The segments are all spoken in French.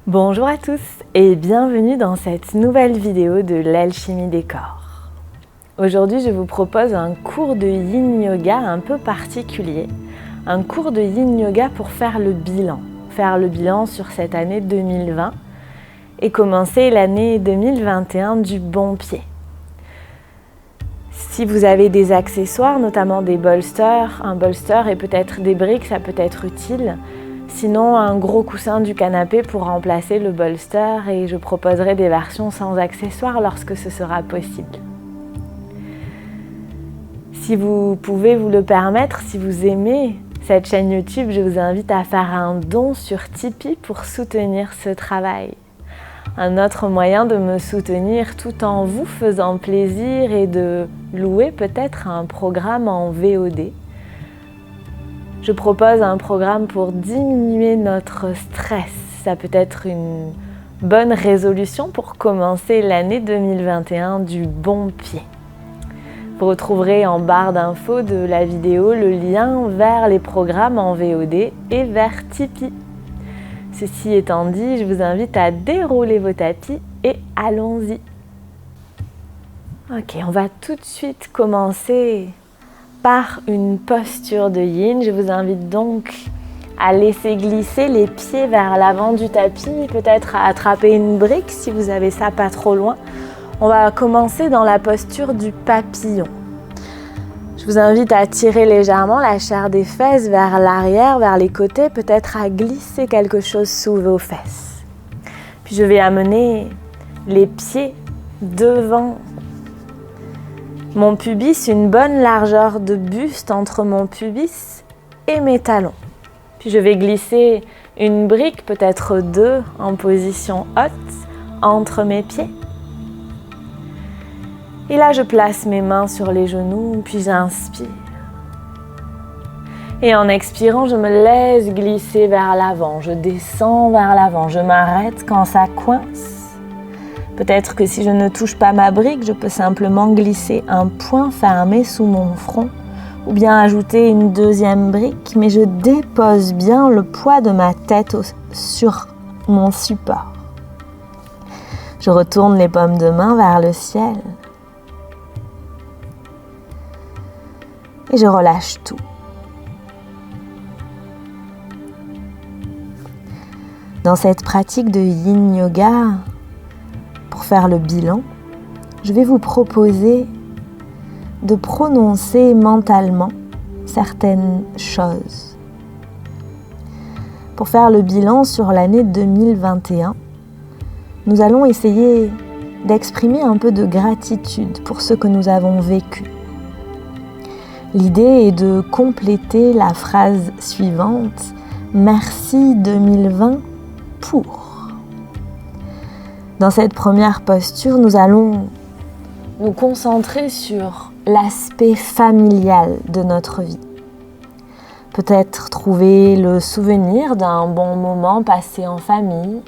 Bonjour à tous et bienvenue dans cette nouvelle vidéo de l'alchimie des corps. Aujourd'hui, je vous propose un cours de Yin Yoga un peu particulier. Un cours de Yin Yoga pour faire le bilan sur cette année 2020 et commencer l'année 2021 du bon pied. Si vous avez des accessoires, notamment des bolsters, un bolster et peut-être des briques, ça peut être utile. Sinon, un gros coussin du canapé pour remplacer le bolster et je proposerai des versions sans accessoires lorsque ce sera possible. Si vous pouvez vous le permettre, si vous aimez cette chaîne YouTube, je vous invite à faire un don sur Tipeee pour soutenir ce travail. Un autre moyen de me soutenir tout en vous faisant plaisir est de louer peut-être un programme en VOD. Je propose un programme pour diminuer notre stress. Ça peut être une bonne résolution pour commencer l'année 2021 du bon pied. Vous retrouverez en barre d'infos de la vidéo le lien vers les programmes en VOD et vers Tipeee. Ceci étant dit, je vous invite à dérouler vos tapis et allons-y. Ok, on va tout de suite commencer par une posture de Yin. Je vous invite donc à laisser glisser les pieds vers l'avant du tapis, peut-être à attraper une brique si vous avez ça pas trop loin. On va commencer dans la posture du papillon. Je vous invite à tirer légèrement la chair des fesses vers l'arrière, vers les côtés, peut-être à glisser quelque chose sous vos fesses. Puis je vais amener les pieds devant mon pubis, une bonne largeur de buste entre mon pubis et mes talons. Puis je vais glisser une brique, peut-être deux, en position haute, entre mes pieds. Et là, je place mes mains sur les genoux, puis j'inspire. Et en expirant, je me laisse glisser vers l'avant. Je descends vers l'avant. Je m'arrête quand ça coince. Peut-être que si je ne touche pas ma brique, je peux simplement glisser un poing fermé sous mon front ou bien ajouter une deuxième brique, mais je dépose bien le poids de ma tête sur mon support. Je retourne les paumes de main vers le ciel et je relâche tout. Dans cette pratique de Yin Yoga, pour faire le bilan, je vais vous proposer de prononcer mentalement certaines choses. Pour faire le bilan sur l'année 2021, nous allons essayer d'exprimer un peu de gratitude pour ce que nous avons vécu. L'idée est de compléter la phrase suivante « Merci 2020 pour ». Dans cette première posture, nous allons nous concentrer sur l'aspect familial de notre vie. Peut-être trouver le souvenir d'un bon moment passé en famille,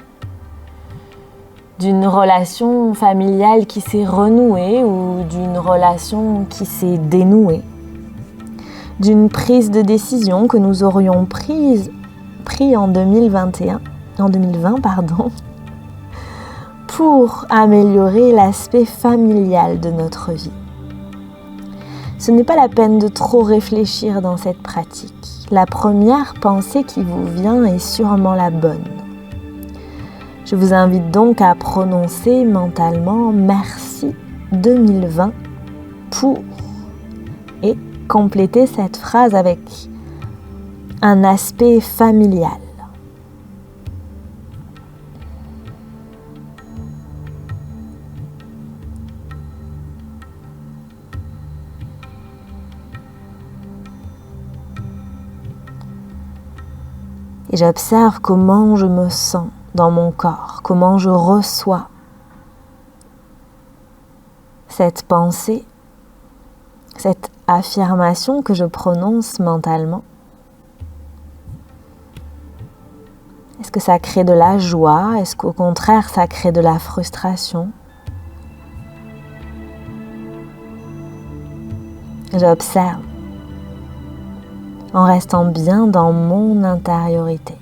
d'une relation familiale qui s'est renouée ou d'une relation qui s'est dénouée, d'une prise de décision que nous aurions pris en 2020, pour améliorer l'aspect familial de notre vie. Ce n'est pas la peine de trop réfléchir dans cette pratique. La première pensée qui vous vient est sûrement la bonne. Je vous invite donc à prononcer mentalement « Merci 2020 pour » et compléter cette phrase avec un aspect familial. Et j'observe comment je me sens dans mon corps, comment je reçois cette pensée, cette affirmation que je prononce mentalement. Est-ce que ça crée de la joie? Est-ce qu'au contraire, ça crée de la frustration? J'observe en restant bien dans mon intériorité.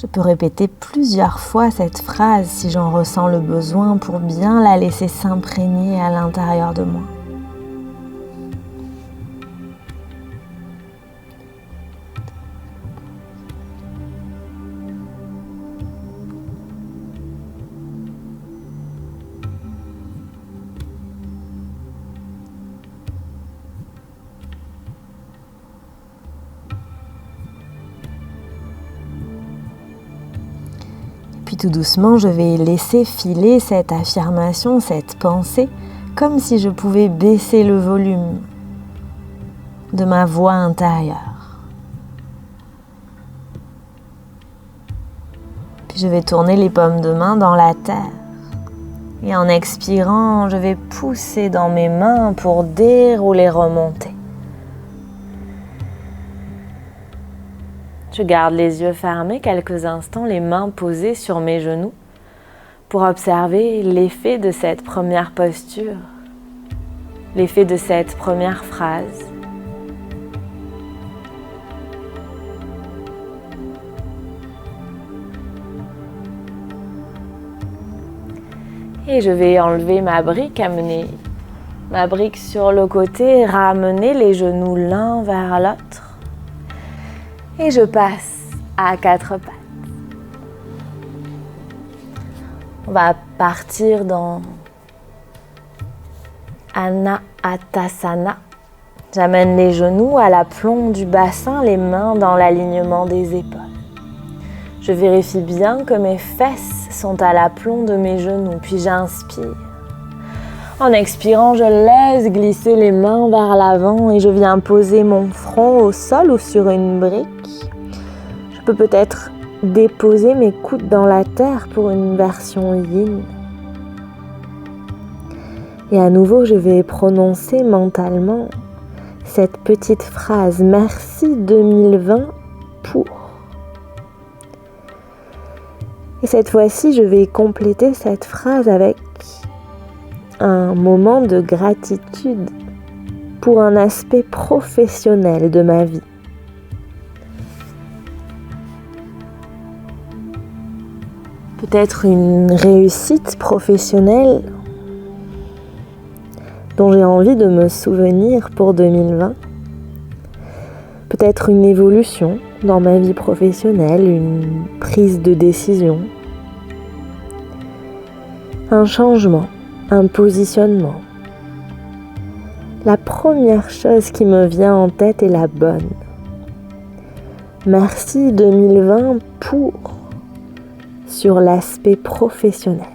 Je peux répéter plusieurs fois cette phrase si j'en ressens le besoin pour bien la laisser s'imprégner à l'intérieur de moi. Puis tout doucement, je vais laisser filer cette affirmation, cette pensée, comme si je pouvais baisser le volume de ma voix intérieure. Puis je vais tourner les paumes de main dans la terre. Et en expirant, je vais pousser dans mes mains pour dérouler, remonter. Je garde les yeux fermés quelques instants, les mains posées sur mes genoux pour observer l'effet de cette première posture, l'effet de cette première phrase. Et je vais enlever ma brique, amener ma brique sur le côté, ramener les genoux l'un vers l'autre. Et je passe à 4 pattes. On va partir dans Anahatasana. J'amène les genoux à l'aplomb du bassin, les mains dans l'alignement des épaules. Je vérifie bien que mes fesses sont à l'aplomb de mes genoux, puis j'inspire. En expirant, je laisse glisser les mains vers l'avant et je viens poser mon front au sol ou sur une brique. Je peux peut-être déposer mes coudes dans la terre pour une version yin. Et à nouveau, je vais prononcer mentalement cette petite phrase « Merci 2020 pour ». Et cette fois-ci, je vais compléter cette phrase avec un moment de gratitude pour un aspect professionnel de ma vie. Peut-être une réussite professionnelle dont j'ai envie de me souvenir pour 2020. Peut-être une évolution dans ma vie professionnelle, une prise de décision, un changement, un positionnement. La première chose qui me vient en tête est la bonne. Merci 2020 pour sur l'aspect professionnel.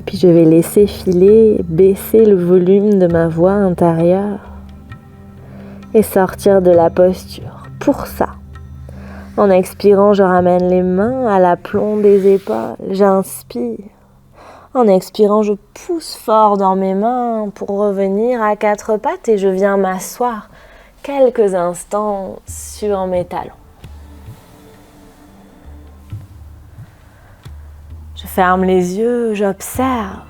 Puis je vais laisser filer, baisser le volume de ma voix intérieure et sortir de la posture. Pour ça, en expirant, je ramène les mains à l'aplomb des épaules. J'inspire. En expirant, je pousse fort dans mes mains pour revenir à 4 pattes et je viens m'asseoir quelques instants sur mes talons. Je ferme les yeux, j'observe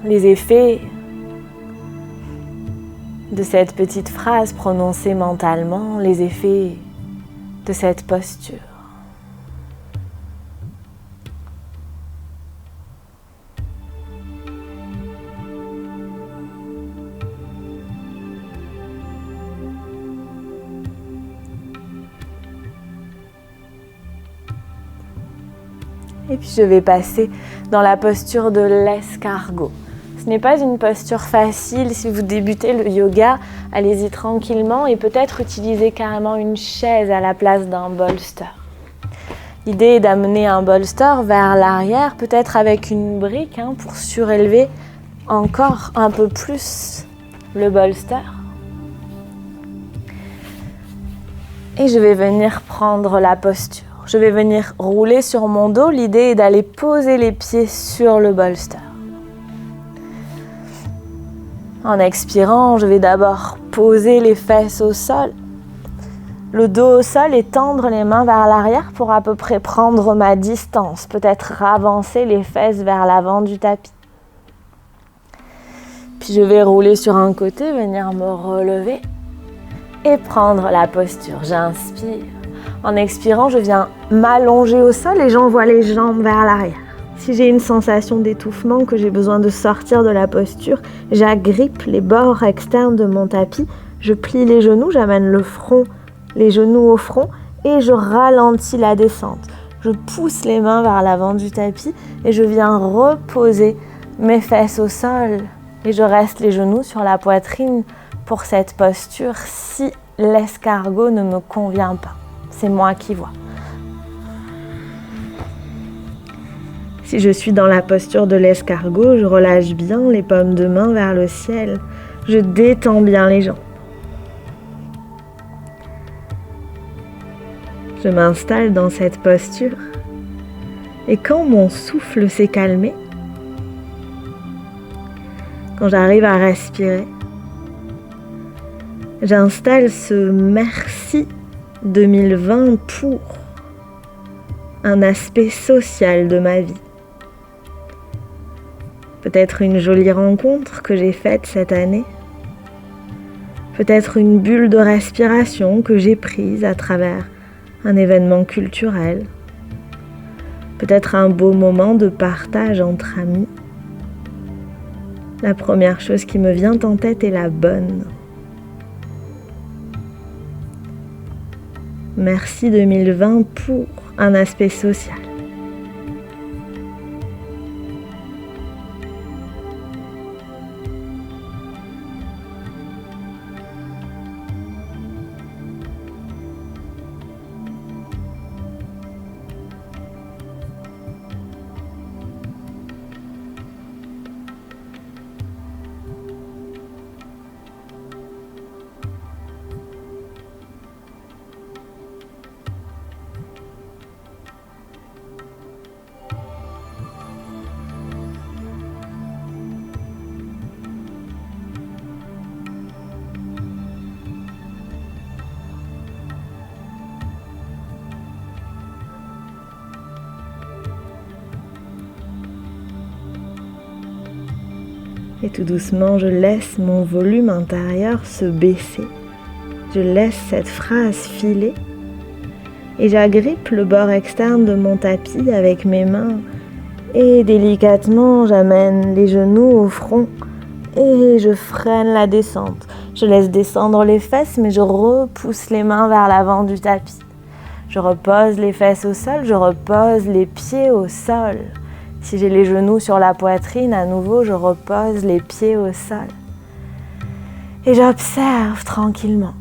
les effets de cette petite phrase prononcée mentalement, les effets de cette posture. Et puis je vais passer dans la posture de l'escargot. Ce n'est pas une posture facile. Si vous débutez le yoga, allez-y tranquillement et peut-être utiliser carrément une chaise à la place d'un bolster. L'idée est d'amener un bolster vers l'arrière, peut-être avec une brique pour surélever encore un peu plus le bolster. Et je vais venir prendre la posture. Je vais venir rouler sur mon dos. L'idée est d'aller poser les pieds sur le bolster. En expirant, je vais d'abord poser les fesses au sol. Le dos au sol et tendre les mains vers l'arrière pour à peu près prendre ma distance. Peut-être avancer les fesses vers l'avant du tapis. Puis je vais rouler sur un côté, venir me relever et prendre la posture. J'inspire. En expirant, je viens m'allonger au sol et j'envoie les jambes vers l'arrière. Si j'ai une sensation d'étouffement, que j'ai besoin de sortir de la posture, j'agrippe les bords externes de mon tapis, je plie les genoux, j'amène le front, les genoux au front et je ralentis la descente. Je pousse les mains vers l'avant du tapis et je viens reposer mes fesses au sol et je reste les genoux sur la poitrine pour cette posture si l'escargot ne me convient pas. C'est moi qui vois. Si je suis dans la posture de l'escargot, je relâche bien les paumes de main vers le ciel. Je détends bien les jambes. Je m'installe dans cette posture. Et quand mon souffle s'est calmé, quand j'arrive à respirer, j'installe ce merci 2020 pour un aspect social de ma vie. Peut-être une jolie rencontre que j'ai faite cette année. Peut-être une bulle de respiration que j'ai prise à travers un événement culturel. Peut-être un beau moment de partage entre amis. La première chose qui me vient en tête est la bonne. Merci 2020 pour un aspect social. Et tout doucement, je laisse mon volume intérieur se baisser. Je laisse cette phrase filer et j'agrippe le bord externe de mon tapis avec mes mains et délicatement, j'amène les genoux au front et je freine la descente. Je laisse descendre les fesses, mais je repousse les mains vers l'avant du tapis. Je repose les fesses au sol, je repose les pieds au sol. Si j'ai les genoux sur la poitrine, à nouveau, je repose les pieds au sol. Et j'observe tranquillement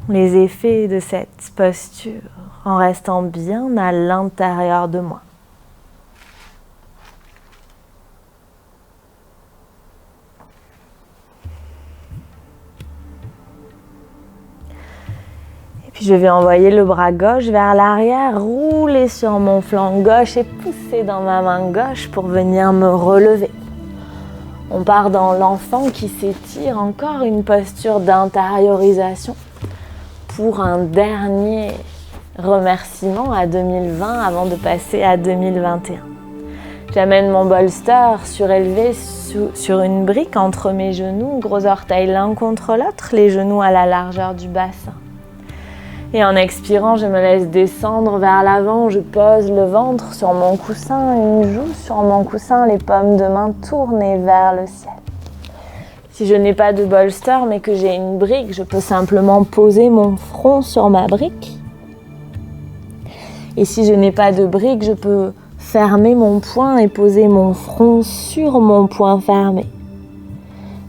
les effets de cette posture en restant bien à l'intérieur de moi. Puis je vais envoyer le bras gauche vers l'arrière, rouler sur mon flanc gauche et pousser dans ma main gauche pour venir me relever. On part dans l'enfant qui s'étire, encore une posture d'intériorisation pour un dernier remerciement à 2020 avant de passer à 2021. J'amène mon bolster surélevé sur une brique entre mes genoux, gros orteils l'un contre l'autre, les genoux à la largeur du bassin. Et en expirant, je me laisse descendre vers l'avant, je pose le ventre sur mon coussin, une joue sur mon coussin, les paumes de main tournées vers le ciel. Si je n'ai pas de bolster mais que j'ai une brique, je peux simplement poser mon front sur ma brique. Et si je n'ai pas de brique, je peux fermer mon poing et poser mon front sur mon poing fermé.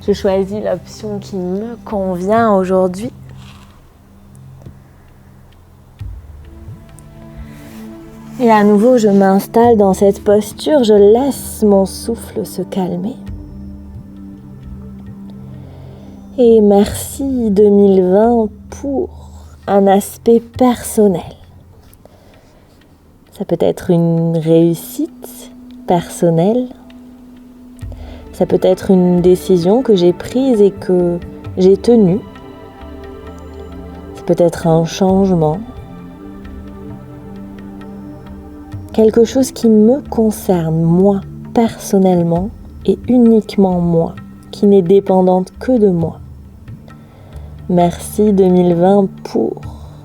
Je choisis l'option qui me convient aujourd'hui. Et à nouveau, je m'installe dans cette posture, je laisse mon souffle se calmer. Et merci 2020 pour un aspect personnel. Ça peut être une réussite personnelle. Ça peut être une décision que j'ai prise et que j'ai tenue. Ça peut être un changement. Quelque chose qui me concerne, moi, personnellement, et uniquement moi, qui n'est dépendante que de moi. Merci 2020 pour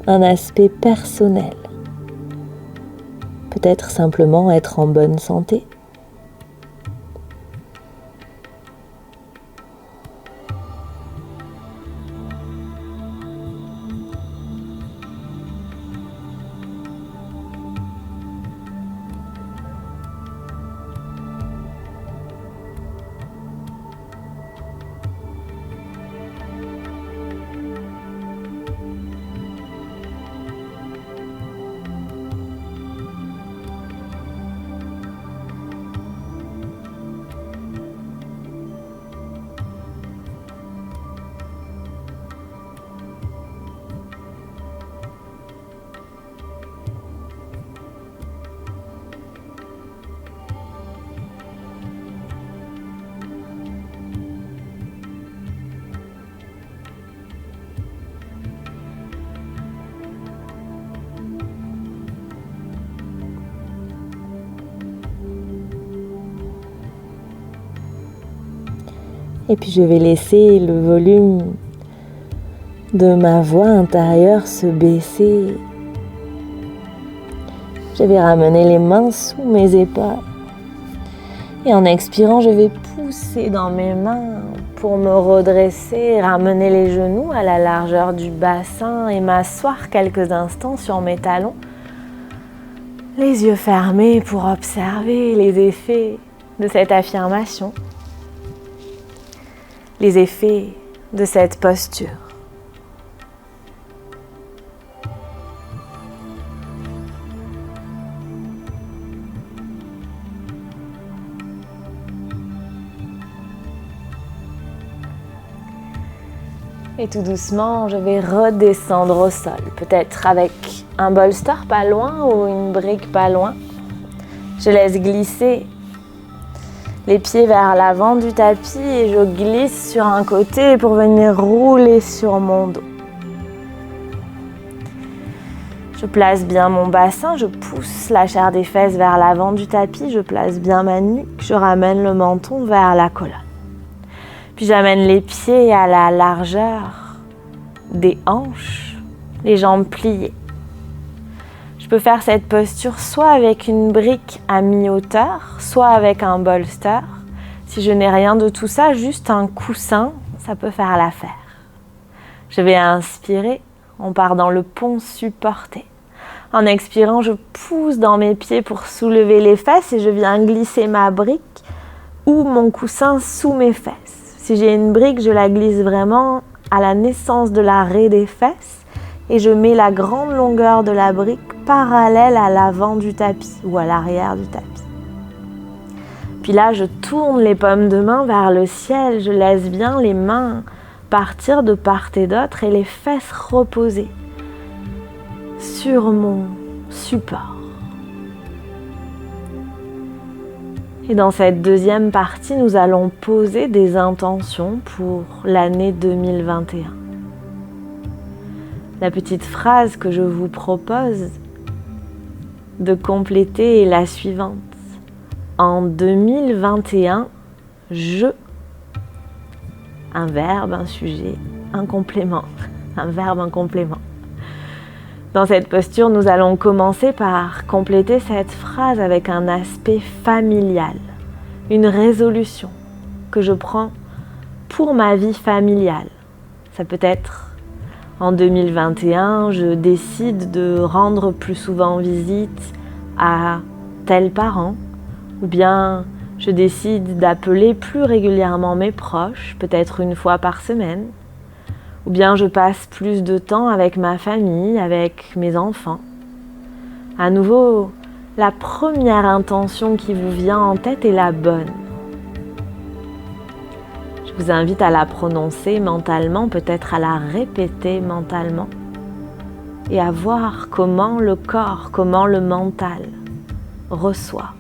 un aspect personnel. Peut-être simplement être en bonne santé. Et puis je vais laisser le volume de ma voix intérieure se baisser. Je vais ramener les mains sous mes épaules. Et en expirant, je vais pousser dans mes mains pour me redresser, ramener les genoux à la largeur du bassin et m'asseoir quelques instants sur mes talons. Les yeux fermés pour observer les effets de cette affirmation. Les effets de cette posture. Et tout doucement, je vais redescendre au sol, peut-être avec un bolster pas loin ou une brique pas loin. Je laisse glisser les pieds vers l'avant du tapis et je glisse sur un côté pour venir rouler sur mon dos. Je place bien mon bassin, je pousse la chair des fesses vers l'avant du tapis, je place bien ma nuque, je ramène le menton vers la colonne. Puis j'amène les pieds à la largeur des hanches, les jambes pliées. Je peux faire cette posture soit avec une brique à mi-hauteur, soit avec un bolster. Si je n'ai rien de tout ça, juste un coussin, ça peut faire l'affaire. Je vais inspirer, on part dans le pont supporté. En expirant, je pousse dans mes pieds pour soulever les fesses et je viens glisser ma brique ou mon coussin sous mes fesses. Si j'ai une brique, je la glisse vraiment à la naissance de l'arrêt des fesses. Et je mets la grande longueur de la brique parallèle à l'avant du tapis ou à l'arrière du tapis. Puis là, je tourne les paumes de main vers le ciel, je laisse bien les mains partir de part et d'autre et les fesses reposer sur mon support. Et dans cette deuxième partie, nous allons poser des intentions pour l'année 2021. La petite phrase que je vous propose de compléter est la suivante. En 2021, un verbe, un sujet, un complément, un verbe, un complément. Dans cette posture, nous allons commencer par compléter cette phrase avec un aspect familial, une résolution que je prends pour ma vie familiale. Ça peut être en 2021, je décide de rendre plus souvent visite à tel parent, ou bien je décide d'appeler plus régulièrement mes proches, peut-être une fois par semaine, ou bien je passe plus de temps avec ma famille, avec mes enfants. À nouveau, la première intention qui vous vient en tête est la bonne. Je vous invite à la prononcer mentalement, peut-être à la répéter mentalement, et à voir comment le corps, comment le mental reçoit.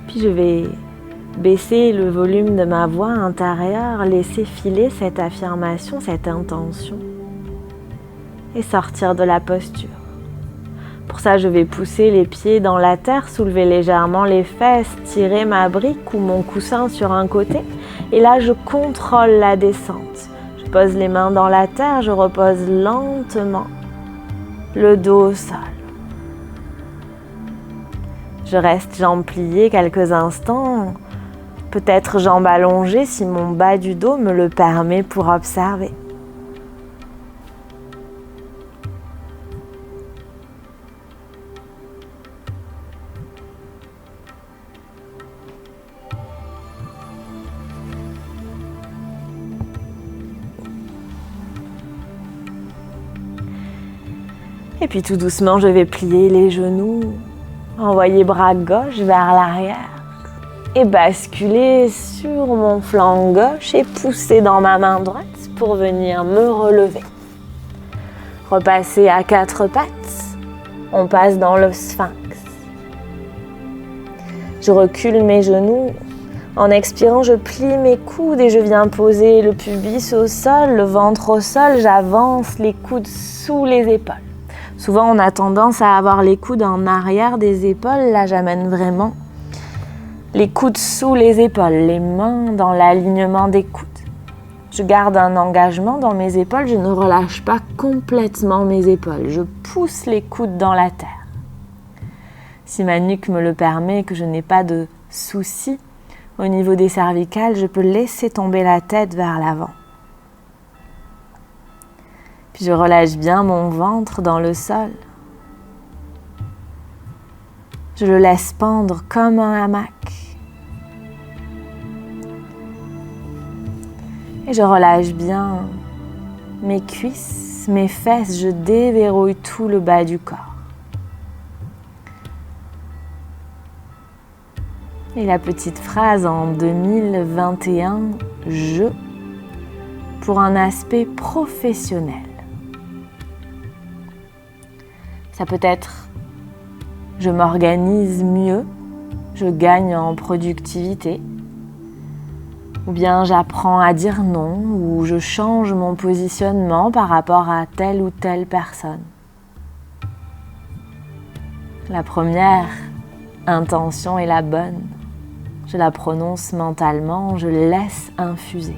Puis je vais baisser le volume de ma voix intérieure, laisser filer cette affirmation, cette intention et sortir de la posture. Pour ça, je vais pousser les pieds dans la terre, soulever légèrement les fesses, tirer ma brique ou mon coussin sur un côté et là, je contrôle la descente. Je pose les mains dans la terre, je repose lentement le dos au sol. Je reste jambes pliées quelques instants, peut-être jambes allongées si mon bas du dos me le permet pour observer. Et puis tout doucement, je vais plier les genoux, envoyer bras gauche vers l'arrière et basculer sur mon flanc gauche et pousser dans ma main droite pour venir me relever. Repasser à quatre pattes, on passe dans le sphinx. Je recule mes genoux. En expirant, je plie mes coudes et je viens poser le pubis au sol, le ventre au sol. J'avance les coudes sous les épaules. Souvent, on a tendance à avoir les coudes en arrière des épaules. Là, j'amène vraiment les coudes sous les épaules, les mains dans l'alignement des coudes. Je garde un engagement dans mes épaules. Je ne relâche pas complètement mes épaules. Je pousse les coudes dans la terre. Si ma nuque me le permet, que je n'ai pas de soucis au niveau des cervicales, je peux laisser tomber la tête vers l'avant. Puis je relâche bien mon ventre dans le sol. Je le laisse pendre comme un hamac. Et je relâche bien mes cuisses, mes fesses. Je déverrouille tout le bas du corps. Et la petite phrase en 2021, je, pour un aspect professionnel. Ça peut être je m'organise mieux, je gagne en productivité, ou bien j'apprends à dire non, ou je change mon positionnement par rapport à telle ou telle personne. La première intention est la bonne. Je la prononce mentalement, je laisse infuser.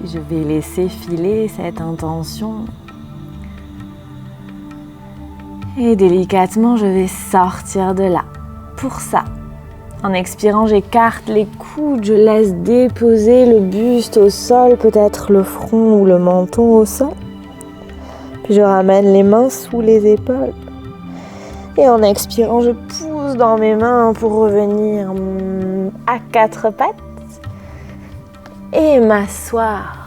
Puis je vais laisser filer cette intention. Et délicatement, je vais sortir de là. Pour ça, en expirant, j'écarte les coudes, je laisse déposer le buste au sol, peut-être le front ou le menton au sol. Puis je ramène les mains sous les épaules. Et en expirant, je pousse dans mes mains pour revenir à quatre pattes et m'asseoir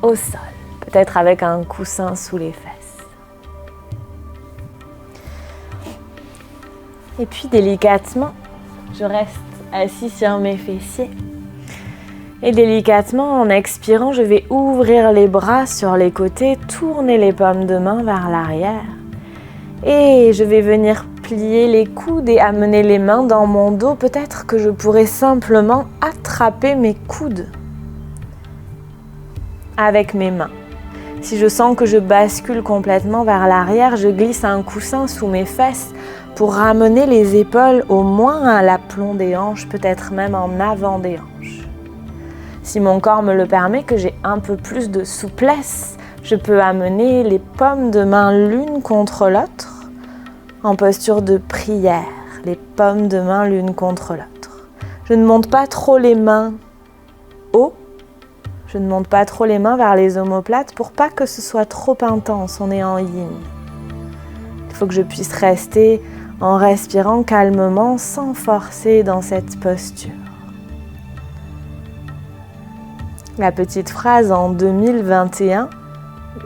au sol, peut-être avec un coussin sous les fesses. Et puis délicatement, je reste assis sur mes fessiers. Et délicatement, en expirant, je vais ouvrir les bras sur les côtés, tourner les paumes de main vers l'arrière. Et je vais venir plier les coudes et amener les mains dans mon dos. Peut-être que je pourrais simplement attraper mes coudes avec mes mains. Si je sens que je bascule complètement vers l'arrière, je glisse un coussin sous mes fesses pour ramener les épaules au moins à l'aplomb des hanches, peut-être même en avant des hanches. Si mon corps me le permet, que j'ai un peu plus de souplesse, je peux amener les paumes de main l'une contre l'autre en posture de prière, les paumes de main l'une contre l'autre. Je ne monte pas trop les mains haut, je ne monte pas trop les mains vers les omoplates pour pas que ce soit trop intense, on est en yin. Il faut que je puisse rester en respirant calmement sans forcer dans cette posture. La petite phrase en 2021,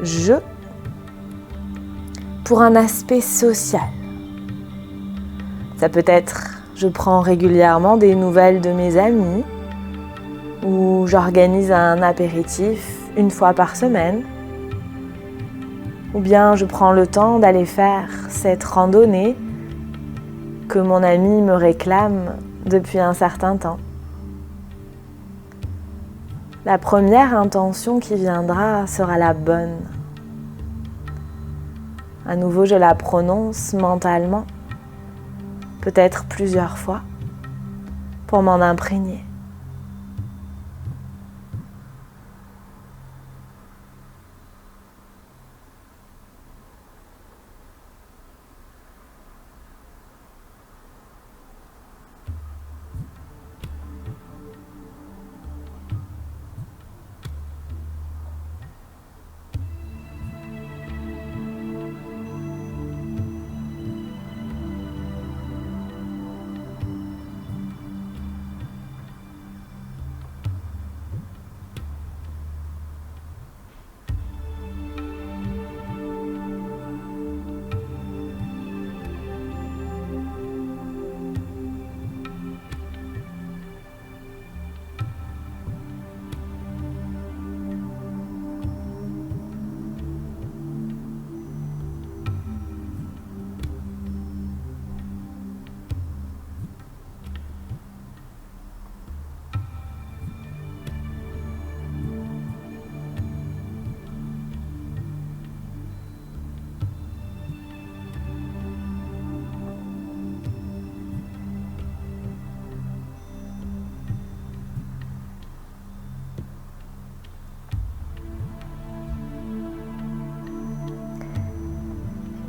je, pour un aspect social. Ça peut être, je prends régulièrement des nouvelles de mes amis, ou j'organise un apéritif une fois par semaine, ou bien je prends le temps d'aller faire cette randonnée que mon ami me réclame depuis un certain temps. La première intention qui viendra sera la bonne. À nouveau, je la prononce mentalement, peut-être plusieurs fois, pour m'en imprégner.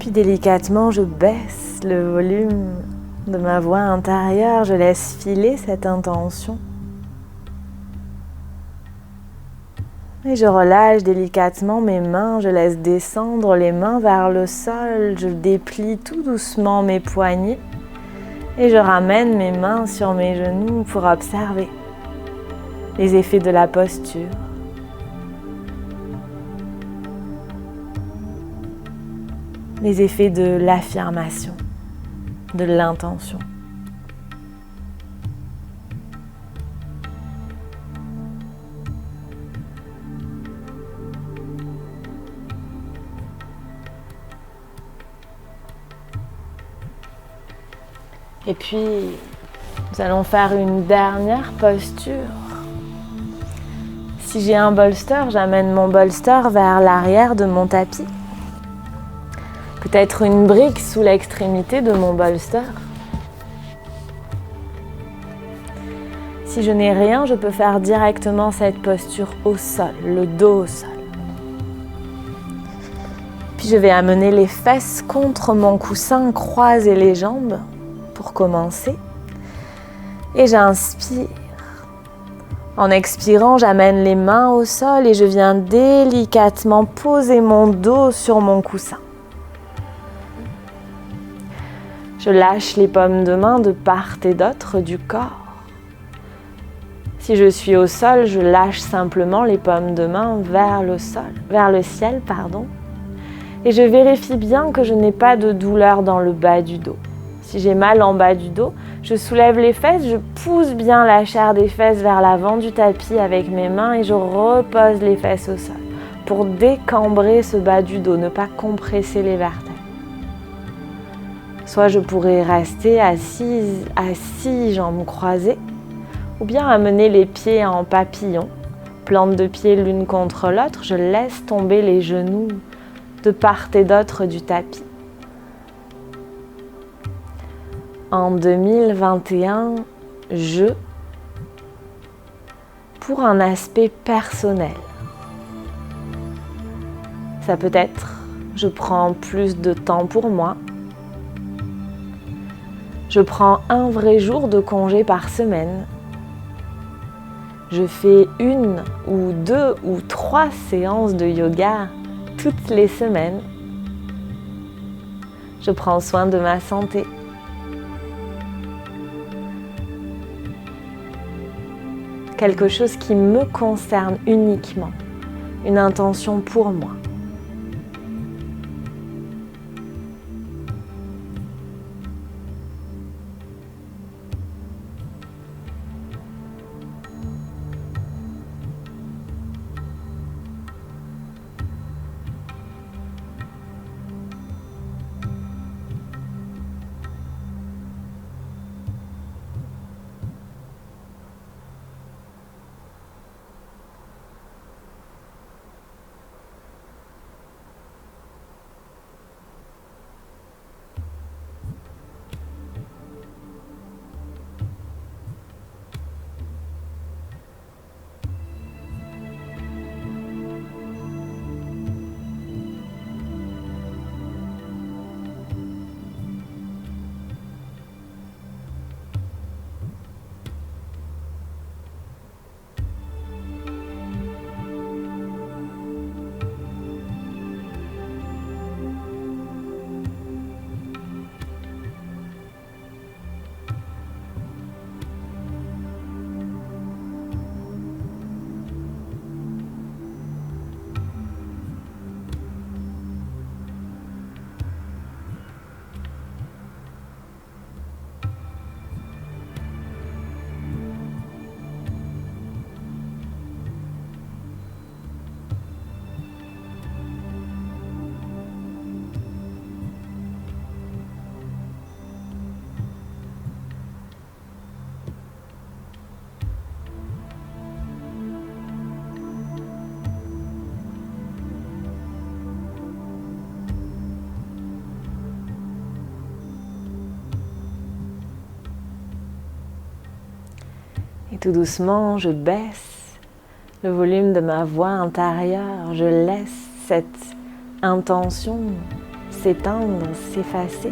Puis délicatement, je baisse le volume de ma voix intérieure, je laisse filer cette intention. Et je relâche délicatement mes mains, je laisse descendre les mains vers le sol, je déplie tout doucement mes poignets et je ramène mes mains sur mes genoux pour observer les effets de la posture. Les effets de l'affirmation, de l'intention. Et puis, nous allons faire une dernière posture. Si j'ai un bolster, j'amène mon bolster vers l'arrière de mon tapis. Peut-être une brique sous l'extrémité de mon bolster. Si je n'ai rien, je peux faire directement cette posture au sol, le dos au sol. Puis je vais amener les fesses contre mon coussin, croiser les jambes pour commencer. Et j'inspire. En expirant, j'amène les mains au sol et je viens délicatement poser mon dos sur mon coussin. Je lâche les paumes de main de part et d'autre du corps. Si je suis au sol, je lâche simplement les paumes de main vers le ciel. Et je vérifie bien que je n'ai pas de douleur dans le bas du dos. Si j'ai mal en bas du dos, je soulève les fesses, je pousse bien la chair des fesses vers l'avant du tapis avec mes mains et je repose les fesses au sol pour décambrer ce bas du dos, ne pas compresser les vertèbres. Soit je pourrais rester assise, jambes croisées, ou bien amener les pieds en papillon, plantes de pieds l'une contre l'autre, je laisse tomber les genoux de part et d'autre du tapis. En 2021, pour un aspect personnel. Ça peut être, je prends plus de temps pour moi. Je prends un vrai jour de congé par semaine. Je fais 1 ou 2 ou 3 séances de yoga toutes les semaines. Je prends soin de ma santé. Quelque chose qui me concerne uniquement, une intention pour moi. Et tout doucement, je baisse le volume de ma voix intérieure. Je laisse cette intention s'éteindre, s'effacer.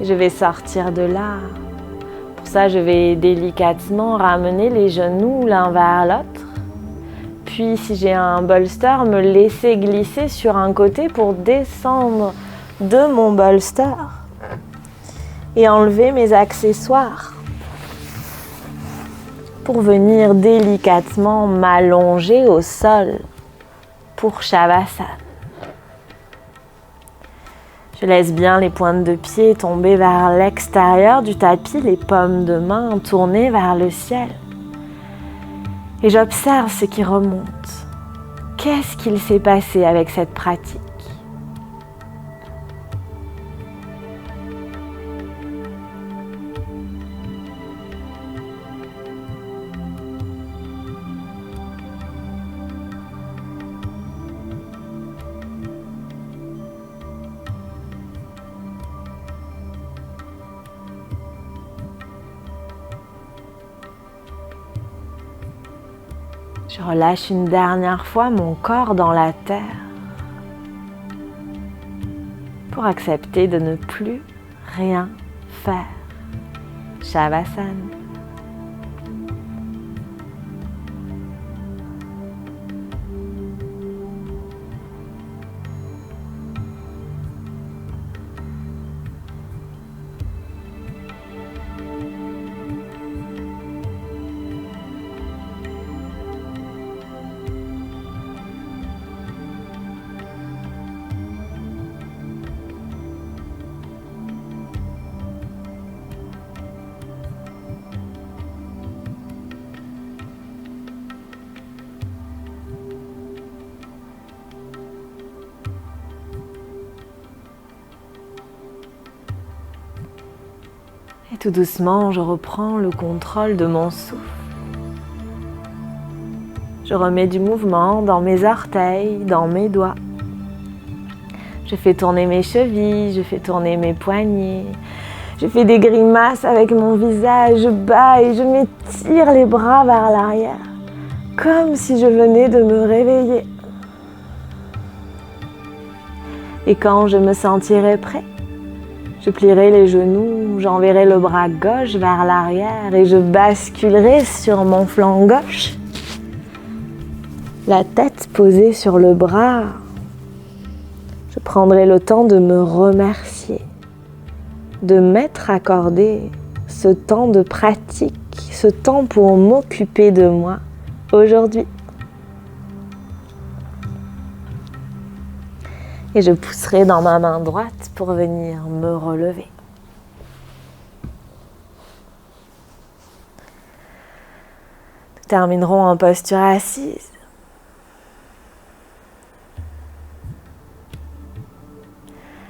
Et je vais sortir de là. Pour ça, je vais délicatement ramener les genoux l'un vers l'autre. Puis, si j'ai un bolster, me laisser glisser sur un côté pour descendre de mon bolster et enlever mes accessoires pour venir délicatement m'allonger au sol pour Shavasana. Je laisse bien les pointes de pied tomber vers l'extérieur du tapis, les paumes de main tournées vers le ciel. Et j'observe ce qui remonte. Qu'est-ce qu'il s'est passé avec cette pratique ? Je relâche une dernière fois mon corps dans la terre pour accepter de ne plus rien faire. Shavasana. Et tout doucement, je reprends le contrôle de mon souffle. Je remets du mouvement dans mes orteils, dans mes doigts. Je fais tourner mes chevilles, je fais tourner mes poignets. Je fais des grimaces avec mon visage, je bats et je m'étire les bras vers l'arrière, comme si je venais de me réveiller. Et quand je me sentirai prêt, je plierai les genoux, j'enverrai le bras gauche vers l'arrière et je basculerai sur mon flanc gauche. La tête posée sur le bras, je prendrai le temps de me remercier, de m'être accordé ce temps de pratique, ce temps pour m'occuper de moi aujourd'hui. Et je pousserai dans ma main droite pour venir me relever. Nous terminerons en posture assise.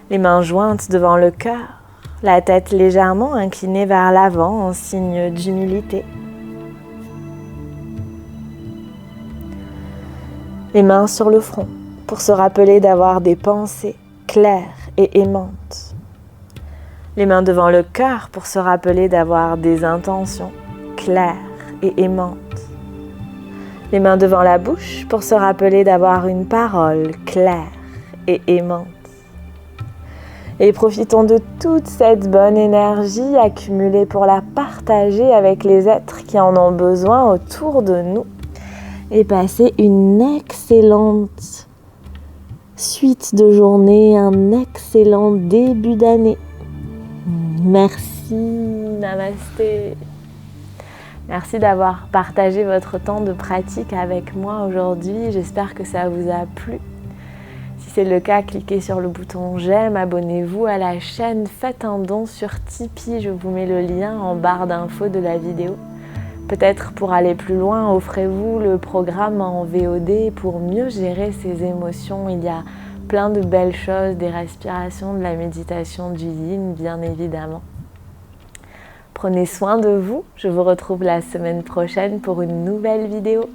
Les mains jointes devant le cœur, la tête légèrement inclinée vers l'avant en signe d'humilité. Les mains sur le front pour se rappeler d'avoir des pensées claires et aimantes. Les mains devant le cœur pour se rappeler d'avoir des intentions claires et aimantes. Les mains devant la bouche pour se rappeler d'avoir une parole claire et aimante. Et profitons de toute cette bonne énergie accumulée pour la partager avec les êtres qui en ont besoin autour de nous et passer une excellente suite de journée, un excellent début d'année. Merci, namasté. Merci d'avoir partagé votre temps de pratique avec moi aujourd'hui. J'espère que ça vous a plu. Si c'est le cas, cliquez sur le bouton j'aime, abonnez-vous à la chaîne, faites un don sur Tipeee, je vous mets le lien en barre d'infos de la vidéo. Peut-être pour aller plus loin, offrez-vous le programme en VOD pour mieux gérer ses émotions. Il y a plein de belles choses, des respirations, de la méditation, du yin, bien évidemment. Prenez soin de vous, je vous retrouve la semaine prochaine pour une nouvelle vidéo.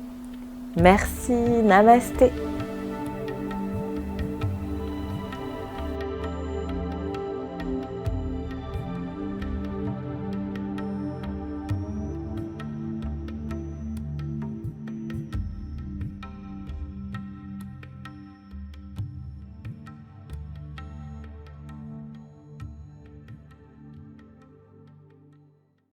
Merci, namasté.